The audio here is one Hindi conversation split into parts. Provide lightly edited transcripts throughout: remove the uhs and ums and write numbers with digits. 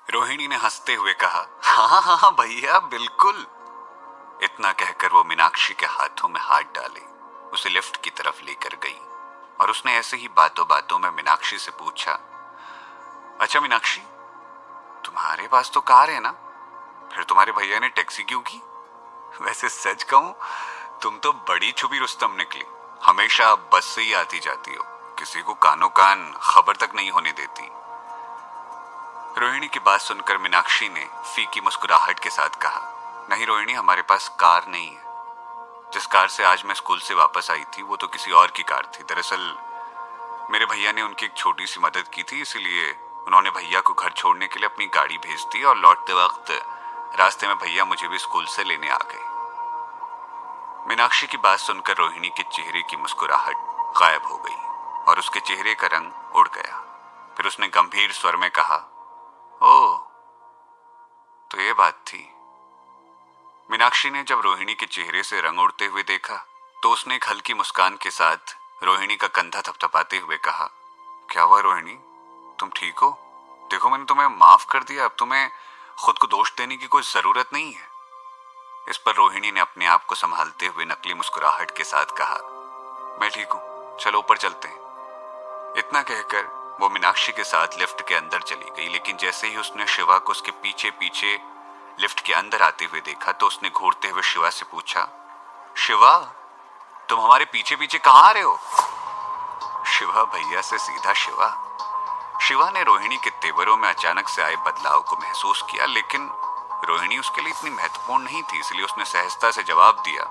रोहिणी ने हंसते हुए कहा, हाँ हाँ भैया बिल्कुल। इतना कहकर वो मीनाक्षी के हाथों में हाथ डाले उसे लिफ्ट की तरफ लेकर गई और उसने ऐसे ही बातों बातों में मीनाक्षी से पूछा, अच्छा मीनाक्षी, तुम्हारे पास तो कार है ना, फिर तुम्हारे भैया ने टैक्सी क्यों की? वैसे सच कहूं, तुम तो बड़ी छुपी रुस्तम निकली। हमेशा बस से ही आती जाती हो, किसी को कानो कान खबर तक नहीं होने देती। रोहिणी की बात सुनकर मीनाक्षी ने फीकी मुस्कुराहट के साथ कहा, नहीं रोहिणी, हमारे पास कार नहीं है। जिस कार से आज मैं स्कूल से वापस आई थी वो तो किसी और की कार थी। दरअसल मेरे भैया ने उनकी एक छोटी सी मदद की थी, इसलिए उन्होंने भैया को घर छोड़ने के लिए अपनी गाड़ी भेज दी और लौटते वक्त रास्ते में भैया मुझे भी स्कूल से लेने आ गए। मीनाक्षी की बात सुनकर रोहिणी के चेहरे की मुस्कुराहट गायब हो गई और उसके चेहरे का रंग उड़ गया। फिर उसने गंभीर स्वर में कहा, ओह, तो ये बात थी। मीनाक्षी ने जब रोहिणी के चेहरे से रंग उड़ते हुए देखा तो उसने एक हल्की मुस्कान के साथ रोहिणी का कंधा थपथपाते हुए कहा, क्या हुआ रोहिणी, तुम ठीक हो? देखो मैंने तुम्हें माफ कर दिया, अब तुम्हें खुद को दोष देने की कोई जरूरत नहीं है। इस पर रोहिणी ने अपने आप को संभालते हुए नकली मुस्कुराहट के साथ कहा, मैं ठीक हूं, चलो ऊपर चलते हैं। इतना कहकर वो मीनाक्षी के साथ लिफ्ट के अंदर चली गई, लेकिन जैसे ही उसने शिवा को उसके पीछे पीछे लिफ्ट के अंदर आते हुए देखा तो उसने घूरते हुए शिवा से पूछा, शिवा, तुम हमारे पीछे पीछे कहां आ रहे हो? शिवा भैया से सीधा शिवा। शिवा ने रोहिणी के तेवरों में अचानक से आए बदलाव को महसूस किया, लेकिन रोहिणी उसके लिए इतनी महत्वपूर्ण नहीं थी, इसलिए उसने सहजता से जवाब दिया,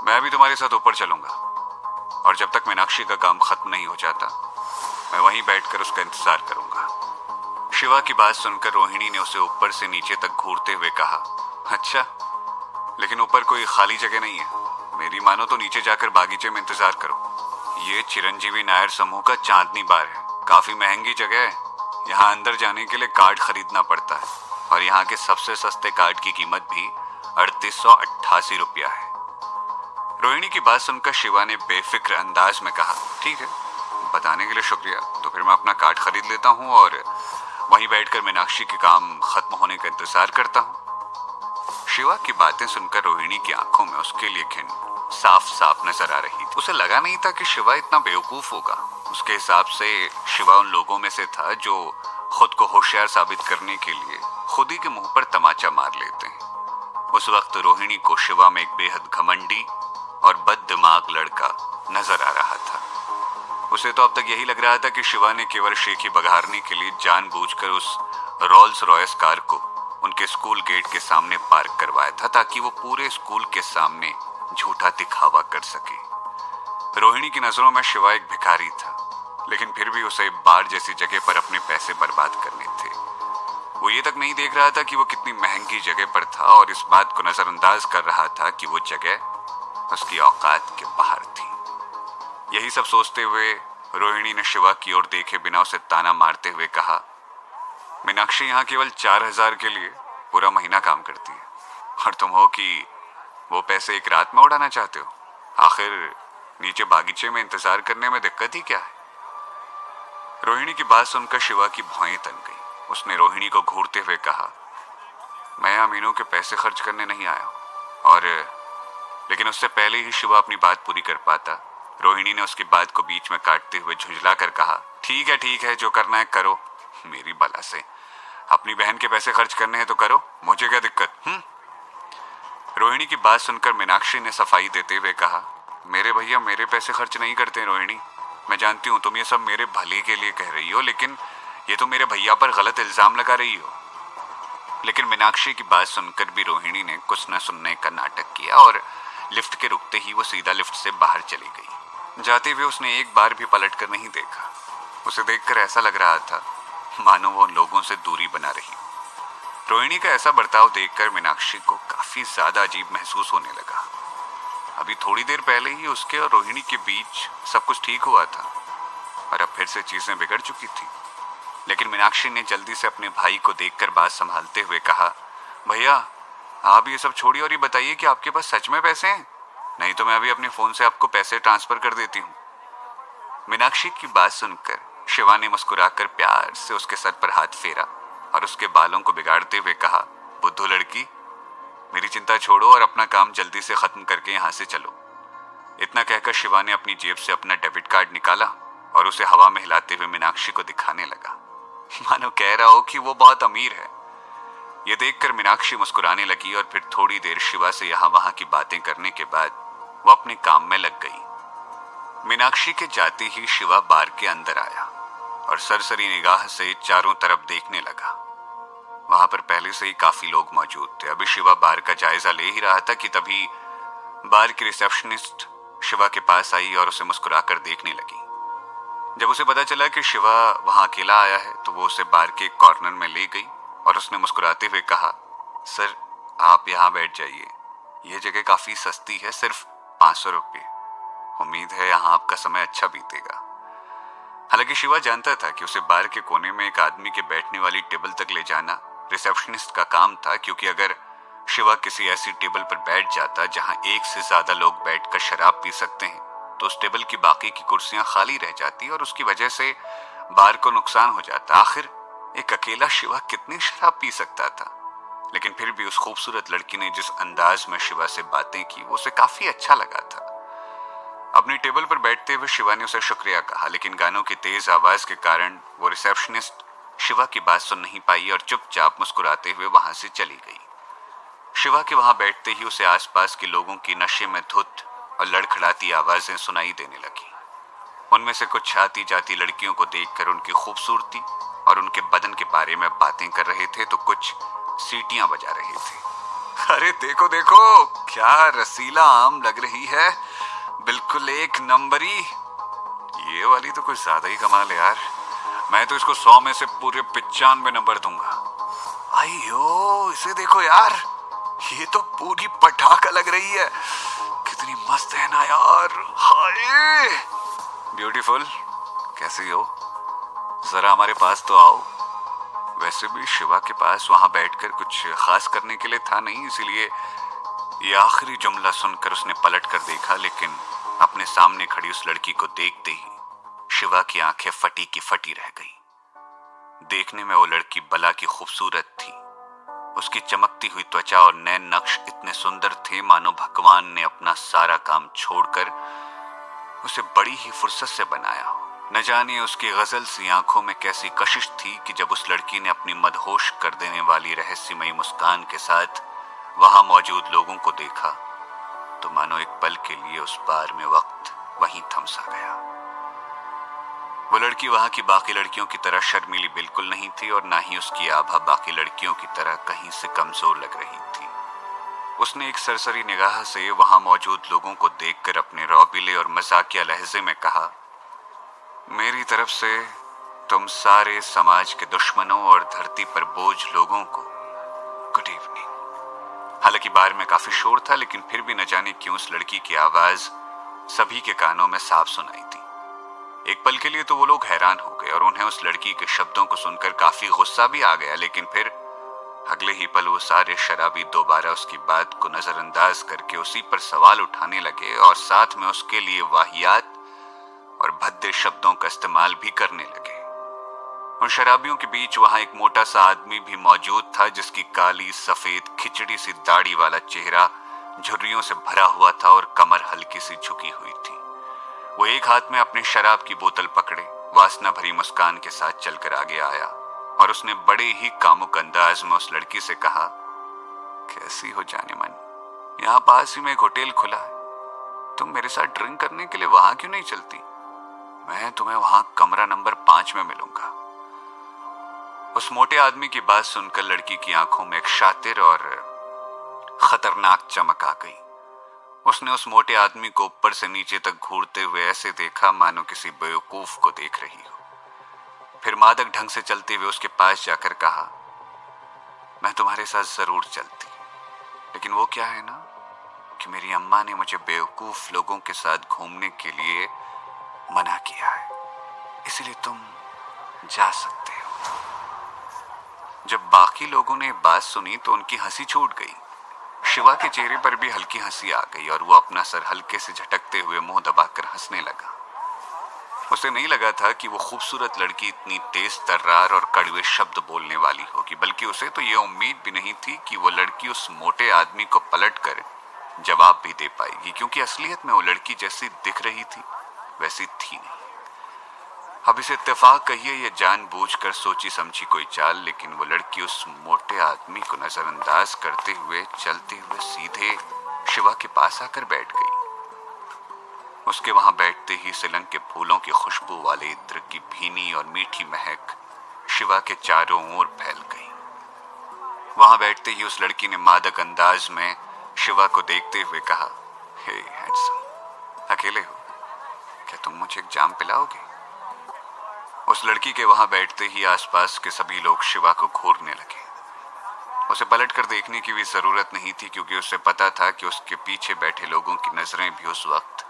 मैं भी तुम्हारे साथ ऊपर चलूंगा और जब तक मीनाक्षी का काम खत्म नहीं हो जाता मैं वहीं बैठकर उसका इंतजार करूंगा। शिवा की बात सुनकर रोहिणी ने उसे ऊपर से नीचे तक घूरते हुए कहा, अच्छा, लेकिन ऊपर कोई खाली जगह नहीं है, मेरी मानो तो नीचे जाकर बागीचे में इंतजार करो। ये चिरंजीवी नायर समूह का चांदनी बार है, काफी महंगी जगह है, यहाँ अंदर जाने के लिए कार्ड खरीदना पड़ता है और यहाँ के सबसे सस्ते कार्ड की कीमत भी 3888 रुपया है। रोहिणी की बात सुनकर शिवा ने बेफिक्र अंदाज में कहा, ठीक है, बताने के लिए शुक्रिया, तो फिर मैं अपना कार्ड खरीद लेता हूँ और वहीं बैठकर मीनाक्षी के काम खत्म होने का इंतजार करता हूँ। शिवा की बातें सुनकर रोहिणी की आंखों में उसके लिए घिन साफ साफ नजर आ रही थी। उसे लगा नहीं था कि शिवा इतना बेवकूफ होगा। उसके हिसाब से शिवा उन लोगों में से था जो खुद को होशियार साबित करने के लिए खुद ही के मुंह पर तमाचा मार लेते हैं। उस वक्त रोहिणी को शिवा में एक बेहद घमंडी और बददिमाग लड़का नजर आ रहा था। उसे तो अब तक यही लग रहा था कि शिवा ने केवल शेखी बघारने के लिए जानबूझकर उस रोल्स रॉयस कार को उनके स्कूल गेट के सामने पार्क करवाया था ताकि वो पूरे स्कूल के सामने झूठा दिखावा कर सके। रोहिणी की नजरों में शिवा एक भिखारी था, लेकिन फिर भी उसे बार जैसी जगह पर अपने पैसे बर्बाद करने थे। वो ये तक नहीं देख रहा था कि वो कितनी महंगी जगह पर था और इस बात को नजरअंदाज कर रहा था कि वो जगह उसकी औकात के बाहर थी। यही सब सोचते हुए रोहिणी ने शिवा की ओर देखे बिना उसे ताना मारते हुए कहा, मीनाक्षी यहाँ केवल 4000 के लिए पूरा महीना काम करती है और तुम हो कि वो पैसे एक रात में उड़ाना चाहते हो। आखिर नीचे बागीचे में इंतजार करने में दिक्कत ही क्या है? रोहिणी की बात सुनकर शिवा की भौएं तन गई। उसने रोहिणी को घूरते हुए कहा, मैं यहाँ मीनू के पैसे खर्च करने नहीं आया हूँ। और लेकिन उससे पहले ही शिवा अपनी बात पूरी कर पाता, रोहिणी ने उसकी बात को बीच में काटते हुए झुंझला कर कहा, ठीक है, जो करना है करो, मेरी बला से अपनी बहन के पैसे खर्च करने हैं तो करो, मुझे क्या दिक्कत। रोहिणी की बात सुनकर मीनाक्षी ने सफाई देते हुए कहा, मेरे भैया मेरे पैसे खर्च नहीं करते रोहिणी, मैं जानती हूँ तुम ये सब मेरे भले के लिए कह रही हो, लेकिन ये तो मेरे भैया पर गलत इल्जाम लगा रही हो। लेकिन मीनाक्षी की बात सुनकर भी रोहिणी ने कुछ न सुनने का नाटक किया और लिफ्ट के रुकते ही वो सीधा लिफ्ट से बाहर चली गई। जाते हुए उसने एक बार भी पलट कर नहीं देखा। उसे देखकर ऐसा लग रहा था मानो वो उन लोगों से दूरी बना रही। रोहिणी का ऐसा बर्ताव देखकर मीनाक्षी को काफी ज्यादा अजीब महसूस होने लगा। अभी थोड़ी देर पहले ही उसके और रोहिणी के बीच सब कुछ ठीक हुआ था और अब फिर से चीजें बिगड़ चुकी थी। लेकिन मीनाक्षी ने जल्दी से अपने भाई को देखकर बात संभालते हुए कहा, भैया आप ये सब छोड़िए और ये बताइए कि आपके पास सच में पैसे हैं, नहीं तो मैं अभी अपने फोन से आपको पैसे ट्रांसफर कर देती हूँ। मीनाक्षी की बात सुनकर शिवा ने मुस्कुराकर प्यार से उसके सर पर हाथ फेरा और उसके बालों को बिगाड़ते हुए कहा, बुद्धू लड़की, मेरी चिंता छोड़ो और अपना काम जल्दी से खत्म करके यहाँ से चलो। इतना कहकर शिवा ने अपनी जेब से अपना डेबिट कार्ड निकाला और उसे हवा में हिलाते हुए मीनाक्षी को दिखाने लगा, मानो कह रहा हो कि वो बहुत अमीर है। ये देखकर मीनाक्षी मुस्कुराने लगी और फिर थोड़ी देर शिवा से यहाँ वहां की बातें करने के बाद वो अपने काम में लग गई। मीनाक्षी के जाते ही शिवा बार के अंदर आया और सरसरी निगाह से चारों तरफ देखने लगा। वहां पर पहले से ही काफी लोग मौजूद थे। अभी शिवा बार का जायजा ले ही रहा था कि तभी बार की रिसेप्शनिस्ट शिवा के पास आई और उसे मुस्कुराकर देखने लगी। जब उसे पता चला कि शिवा वहां अकेला आया है तो वो उसे बार के एक कॉर्नर में ले गई और उसने मुस्कुराते हुए कहा, सर आप यहाँ बैठ जाइए, यह जगह काफी सस्ती है, सिर्फ 500 रुपये। उम्मीद है यहाँ आपका समय अच्छा बीतेगा। हालांकि शिवा जानता था कि उसे बार के कोने में एक आदमी के बैठने वाली टेबल तक ले जाना रिसेप्शनिस्ट का काम था, क्योंकि अगर शिवा किसी ऐसी टेबल पर बैठ जाता जहां एक से ज्यादा लोग बैठकर शराब पी सकते हैं तो उस टेबल की बाकी की कुर्सियां खाली रह जाती और उसकी वजह से बार को नुकसान हो जाता। आखिर एक अकेला शिवा कितनी शराब पी सकता था। लेकिन फिर भी उस खूबसूरत लड़की ने जिस अंदाज में शिवा से बातें की वो उसे काफी अच्छा लगा था। अपनी टेबल पर बैठते हुए शिवा ने उसे शुक्रिया कहा, लेकिन गानों की तेज आवाज के कारण वो रिसेप्शनिस्ट शिवा की बात सुन नहीं पाई और चुपचाप मुस्कुराते हुए वहां से चली गई। शिवा के वहां बैठते ही उसे आसपास के लोगों की नशे में धुत और लड़खड़ाती आवाजें सुनाई देने लगी। उनमें से कुछ आती जाती लड़कियों को देखकर उनकी खूबसूरती और उनके बदन के बारे में बातें कर रहे थे तो कुछ सीटियां बजा रहे थे। अरे देखो देखो, क्या रसीला आम लग रही है, बिल्कुल एक नंबरी। ये वाली तो कुछ ज्यादा ही कमाल है यार, मैं तो इसको 100 में से पूरे 95 नंबर दूंगा। अयो इसे देखो यार, ये तो पूरी पटाखा लग रही है, कितनी मस्त है ना यार। हाय ब्यूटीफुल, कैसी हो, जरा हमारे पास तो आओ। वैसे भी शिवा के पास वहां बैठकर कुछ खास करने के लिए था नहीं, इसीलिए ये आखिरी जुमला सुनकर उसने पलट कर देखा, लेकिन अपने सामने खड़ी उस लड़की को देखते ही शिवा की आंखें फटी की फटी रह गई। देखने में वो लड़की बला की खूबसूरत थी। उसकी चमकती हुई त्वचा और नैन नक्श इतने सुंदर थे मानो भगवान ने अपना सारा काम छोड़कर उसे बड़ी ही फुर्सत से बनाया हो। न जाने उसकी गजल सी आंखों में कैसी कशिश थी कि जब उस लड़की ने अपनी मदहोश कर देने वाली रहस्यमयी मुस्कान के साथ वहां मौजूद लोगों को देखा तो मानो एक पल के लिए उस बार में वक्त वहीं थम सा गया। वो लड़की वहां की बाकी लड़कियों की तरह शर्मीली बिल्कुल नहीं थी और ना ही उसकी आभा बाकी लड़कियों की तरह कहीं से कमजोर लग रही थी। उसने एक सरसरी निगाह से वहां मौजूद लोगों को देखकर अपने रौबीले और मजाकिया लहजे में कहा, मेरी तरफ से तुम सारे समाज के दुश्मनों और धरती पर बोझ लोगों को गुड इवनिंग। हालांकि बार में काफी शोर था, लेकिन फिर भी न जाने क्यों उस लड़की की आवाज सभी के कानों में साफ सुनाई थी। एक पल के लिए तो वो लोग हैरान हो गए और उन्हें उस लड़की के शब्दों को सुनकर काफी गुस्सा भी आ गया, लेकिन फिर अगले ही पल वो सारे शराबी दोबारा उसकी बात को नजरअंदाज करके उसी पर सवाल उठाने लगे और साथ में उसके लिए वाहियात और भद्दे शब्दों का इस्तेमाल भी करने लगे। उन शराबियों के बीच वहां एक मोटा सा आदमी भी मौजूद था जिसकी काली सफेद खिचड़ी सी दाढ़ी वाला चेहरा झुर्रियों से भरा हुआ था और कमर हल्की सी झुकी हुई थी। वो एक हाथ में अपने शराब की बोतल पकड़े वासना भरी मुस्कान के साथ चलकर आगे आया और उसने बड़े ही कामुक अंदाज में उस लड़की से कहा, कैसी हो जाने मन, यहाँ पास ही में एक होटल खुला है, तुम मेरे साथ ड्रिंक करने के लिए वहां क्यों नहीं चलती? मैं तुम्हें वहां कमरा नंबर 5 में मिलूंगा। उस मोटे आदमी की बात सुनकर लड़की की आंखों में एक शातिर और खतरनाक चमक आ गई। उसने उस मोटे आदमी को ऊपर से नीचे तक घूरते हुए ऐसे देखा मानो किसी बेवकूफ को देख रही हो। फिर मादक ढंग से चलते हुए उसके पास जाकर कहा, मैं तुम्हारे साथ जरूर चलती, लेकिन वो क्या है ना कि मेरी अम्मा ने मुझे बेवकूफ लोगों के साथ घूमने के लिए मना किया है, इसलिए तुम जा सकते हो। जब बाकी लोगों ने बात सुनी तो उनकी हंसी छूट गई। शिवा के चेहरे पर भी हल्की हंसी आ गई और वो अपना सर हल्के से झटकते हुए मुंह दबाकर हंसने लगा। उसे नहीं लगा था कि वो खूबसूरत लड़की इतनी तेज तर्रार और कड़वे शब्द बोलने वाली होगी, बल्कि उसे तो ये उम्मीद भी नहीं थी कि वो लड़की उस मोटे आदमी को पलट कर जवाब भी दे पाएगी, क्योंकि असलियत में वो लड़की जैसी दिख रही थी वैसी थी नहीं। अब इसे इत्तेफाक कहिए या जानबूझकर सोची समझी कोई चाल, लेकिन वो लड़की उस मोटे आदमी को नजरअंदाज करते हुए चलते हुए सीधे शिवा के पास आकर बैठ गई। उसके वहां बैठते ही सिलंग के फूलों की खुशबू वाले इत्र की भीनी और मीठी महक शिवा के चारों ओर फैल गई। वहां बैठते ही उस लड़की ने मादक अंदाज में शिवा को देखते हुए कहा, हे हैंडसम, अकेले हो क्या? तुम मुझे एक जाम पिलाओगे? उस लड़की के वहां बैठते ही आसपास के सभी लोग शिवा को घूरने लगे। उसे पलट कर देखने की भी जरूरत नहीं थी, क्योंकि उसे पता था कि उसके पीछे बैठे लोगों की नजरें भी उस वक्त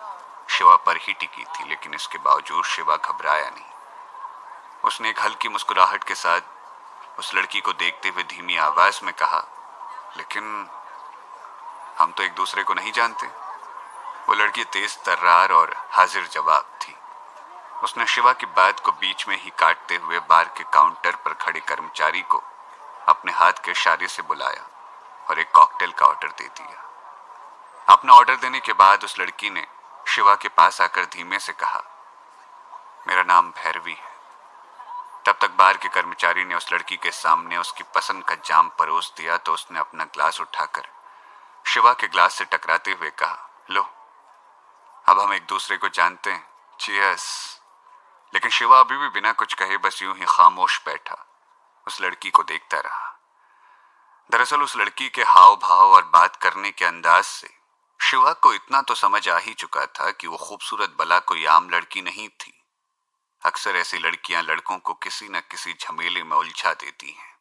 शिवा पर ही टिकी थी, लेकिन इसके बावजूद शिवा घबराया नहीं। उसने एक हल्की मुस्कुराहट के साथ उस लड़की को देखते हुए धीमी आवाज में कहा, लेकिन हम तो एक दूसरे को नहीं जानते। वो लड़की तेज तर्रार और हाजिर जवाब थी। उसने शिवा की बात को बीच में ही काटते हुए बार के काउंटर पर खड़े कर्मचारी को अपने हाथ के इशारे से बुलाया और एक कॉकटेल का ऑर्डर दे दिया। अपना ऑर्डर देने के बाद उस लड़की ने शिवा के पास आकर धीमे से कहा, मेरा नाम भैरवी है। तब तक बार के कर्मचारी ने उस लड़की के सामने उसकी पसंद का जाम परोस दिया तो उसने अपना ग्लास उठाकर शिवा के ग्लास से टकराते हुए कहा, लो, अब हम एक दूसरे को जानते हैं, चीयर्स। लेकिन शिवा अभी भी बिना कुछ कहे बस यूं ही खामोश बैठा उस लड़की को देखता रहा। दरअसल उस लड़की के हाव भाव और बात करने के अंदाज से शिवा को इतना तो समझ आ ही चुका था कि वो खूबसूरत भला कोई आम लड़की नहीं थी। अक्सर ऐसी लड़कियां लड़कों को किसी न किसी झमेले में उलझा देती हैं।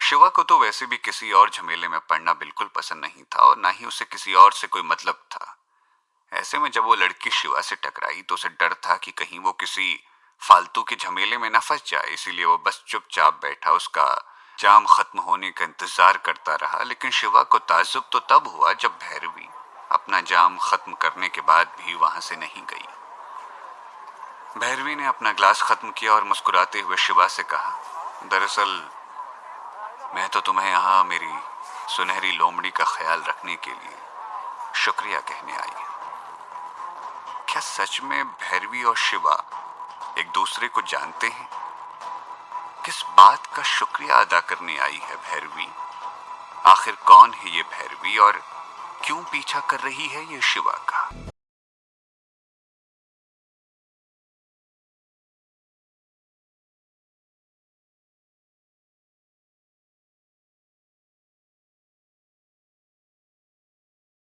शिवा को तो वैसे भी किसी और झमेले में पड़ना बिल्कुल पसंद नहीं था और ना ही उसे किसी और से कोई मतलब था। ऐसे में जब वो लड़की शिवा से टकराई तो उसे डर था कि कहीं वो किसी फालतू के झमेले में न फंस जाए, इसीलिए वो बस चुपचाप बैठा उसका जाम खत्म होने का इंतजार करता रहा। लेकिन शिवा को ताज्जुब तो तब हुआ जब भैरवी अपना जाम खत्म करने के बाद भी वहां से नहीं गई। भैरवी ने अपना ग्लास खत्म किया और मुस्कुराते हुए शिवा से कहा, दरअसल मैं तो तुम्हें यहाँ मेरी सुनहरी लोमड़ी का ख्याल रखने के लिए शुक्रिया कहने आई हूं। क्या सच में भैरवी और शिवा एक दूसरे को जानते हैं? किस बात का शुक्रिया अदा करने आई है भैरवी? आखिर कौन है ये भैरवी और क्यों पीछा कर रही है ये शिवा का?